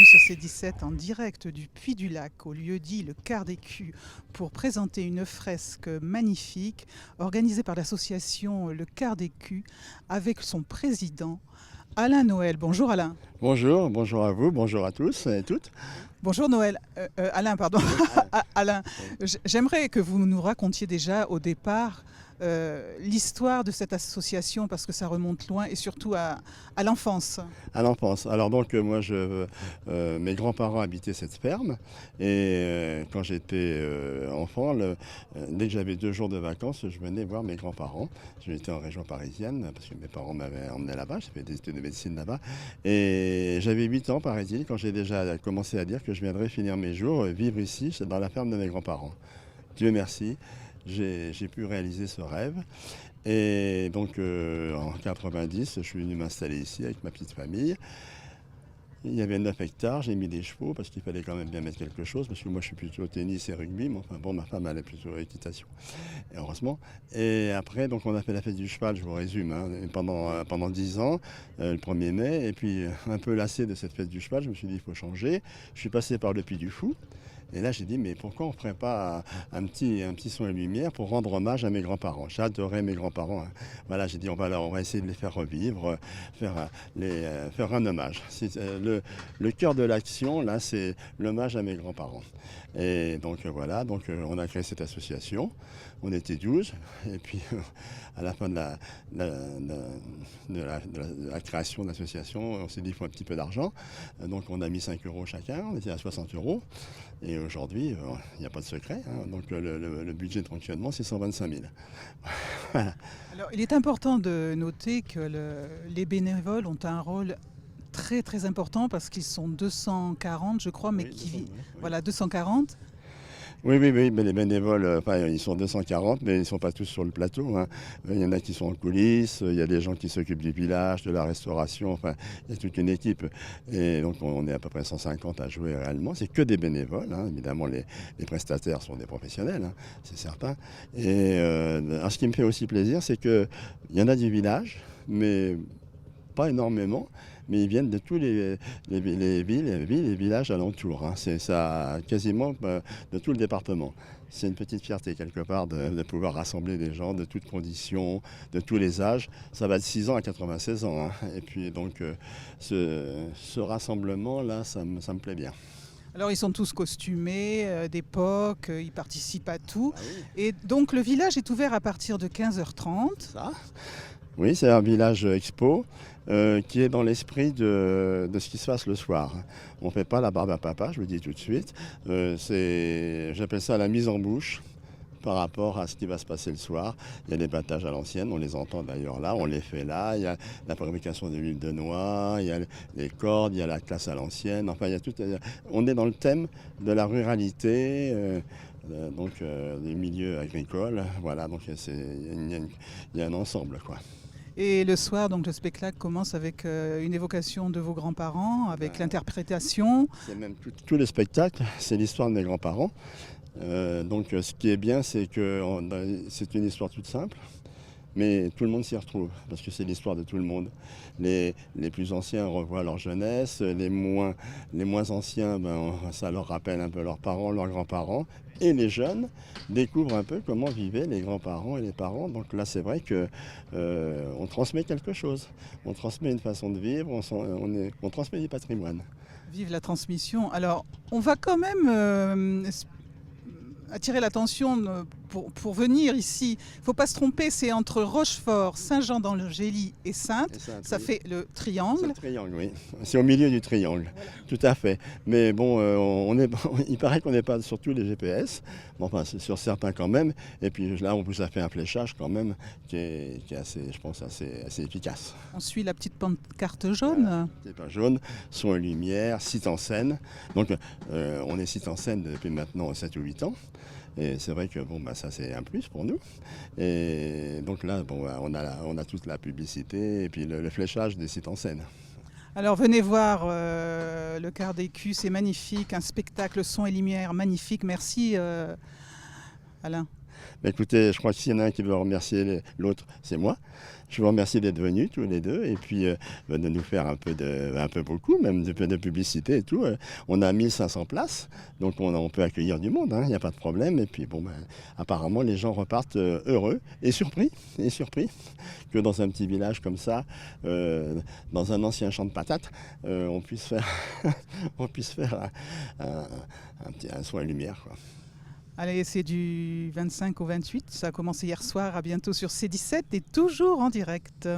sur C17 en direct du Puy du Lac, au lieu dit le Quart d'Écu, pour présenter une fresque magnifique organisée par l'association Le Quart d'Écu avec son président Alain Noël. Bonjour Alain. Bonjour, bonjour à vous, bonjour à tous et toutes. Bonjour Noël. Alain, pardon. Oui, Alain, oui. j'aimerais que vous nous racontiez déjà au départ l'histoire de cette association parce que ça remonte loin et surtout à l'enfance. À l'enfance. Alors donc moi, mes grands-parents habitaient cette ferme et quand j'étais enfant, dès que j'avais 2 jours de vacances, je venais voir mes grands-parents. J'étais en région parisienne parce que mes parents m'avaient emmené là-bas, j'ai fait des études de médecine là-bas. Et j'avais 8 ans, paraît-il, quand j'ai déjà commencé à dire que je viendrais finir mes jours, vivre ici, dans la ferme de mes grands-parents. Dieu merci. J'ai pu réaliser ce rêve. Et donc en 90, je suis venu m'installer ici avec ma petite famille. Il y avait 9 hectares, j'ai mis des chevaux parce qu'il fallait quand même bien mettre quelque chose, parce que moi je suis plutôt tennis et rugby, mais enfin bon, ma femme elle est plutôt équitation, et heureusement. Et après, donc on a fait la fête du cheval, je vous résume, hein, pendant 10 ans, le 1er mai, et puis un peu lassé de cette fête du cheval, je me suis dit il faut changer. Je suis passé par le Puy du Fou. Et là, j'ai dit, mais pourquoi on ne ferait pas un petit son et lumière pour rendre hommage à mes grands-parents? J'adorais mes grands-parents, hein. Voilà, j'ai dit, on va essayer de les faire revivre, faire un hommage. Le cœur de l'action, là, c'est l'hommage à mes grands-parents. Et donc voilà, on a créé cette association. On était 12. Et puis, à la fin de la création de l'association, on s'est dit, il faut un petit peu d'argent. Donc, on a mis 5 euros chacun. On était à 60 euros. Et aujourd'hui, il n'y a pas de secret, hein. Donc le budget de fonctionnement, c'est 125 000. Voilà. Alors, il est important de noter que les bénévoles ont un rôle très très important parce qu'ils sont 240, je crois, mais Oui, qui 200, vivent. oui. Voilà, 240. Oui, mais les bénévoles, ils sont 240, mais ils ne sont pas tous sur le plateau, hein. Il y en a qui sont en coulisses, il y a des gens qui s'occupent du village, de la restauration, enfin, il y a toute une équipe. Et donc, on est à peu près 150 à jouer réellement. C'est que des bénévoles, hein. Évidemment, les prestataires sont des professionnels, hein, c'est certain. Et ce qui me fait aussi plaisir, c'est qu'il y en a du village, mais pas énormément, mais ils viennent de tous les villes et villages alentours, hein. C'est ça, quasiment de tout le département. C'est une petite fierté quelque part de pouvoir rassembler des gens de toutes conditions, de tous les âges. Ça va de 6 ans à 96 ans, hein. Et puis donc ce rassemblement-là, ça me plaît bien. Alors, ils sont tous costumés d'époque, ils participent à tout. Ah oui. Et donc, le village est ouvert à partir de 15h30. Ça? Oui, c'est un village expo qui est dans l'esprit de ce qui se passe le soir. On ne fait pas la barbe à papa, je vous le dis tout de suite. J'appelle ça la mise en bouche par rapport à ce qui va se passer le soir. Il y a des battages à l'ancienne, on les entend d'ailleurs là, on les fait là. Il y a la fabrication de l'huile de noix, il y a les cordes, il y a la classe à l'ancienne. Enfin, il y a tout. On est dans le thème de la ruralité. Des milieux agricoles, voilà, donc il y a un ensemble, quoi. Et le soir, donc, le spectacle commence avec une évocation de vos grands-parents, avec l'interprétation. C'est même tout le spectacle, c'est l'histoire de mes grands-parents. Ce qui est bien, c'est que c'est une histoire toute simple, mais tout le monde s'y retrouve, parce que c'est l'histoire de tout le monde. Les plus anciens revoient leur jeunesse, les moins anciens, ça leur rappelle un peu leurs parents, leurs grands-parents. Et les jeunes découvrent un peu comment vivaient les grands-parents et les parents. Donc là, c'est vrai qu'on transmet quelque chose. On transmet une façon de vivre, on transmet du patrimoine. Vive la transmission. Alors, on va quand même attirer l'attention pour venir ici. Il ne faut pas se tromper, c'est entre Rochefort, Saint-Jean-d'Angély et Saintes. Ça fait le C'est triangle. le triangle, oui. C'est au milieu du triangle, tout à fait. Mais bon, il paraît qu'on n'est pas sur tous les GPS, bon, enfin c'est sur certains quand même. Et puis là, on vous a fait un fléchage quand même qui est assez, je pense, assez efficace. On suit la petite pancarte jaune. C'est pas jaune, son et lumière, site en scène. Donc on est site en scène depuis maintenant 7 ou 8 ans. Et c'est vrai que ça c'est un plus pour nous. Et donc là, on a toute la publicité et puis le fléchage des sites en scène. Alors venez voir le Quart d'Écu, c'est magnifique, un spectacle son et lumière magnifique. Merci Alain. Bah, écoutez, je crois que s'il y en a un qui veut remercier l'autre, c'est moi. Je vous remercie d'être venus tous les deux et puis de nous faire un peu beaucoup, même de publicité et tout. On a 1500 places, donc on peut accueillir du monde, il n'y a pas de problème. Et puis bon, apparemment les gens repartent heureux et surpris que dans un petit village comme ça, dans un ancien champ de patates, on puisse faire, on puisse faire un soin et lumière, quoi. Allez, c'est du 25 au 28. Ça a commencé hier soir. À bientôt sur C17 et toujours en direct.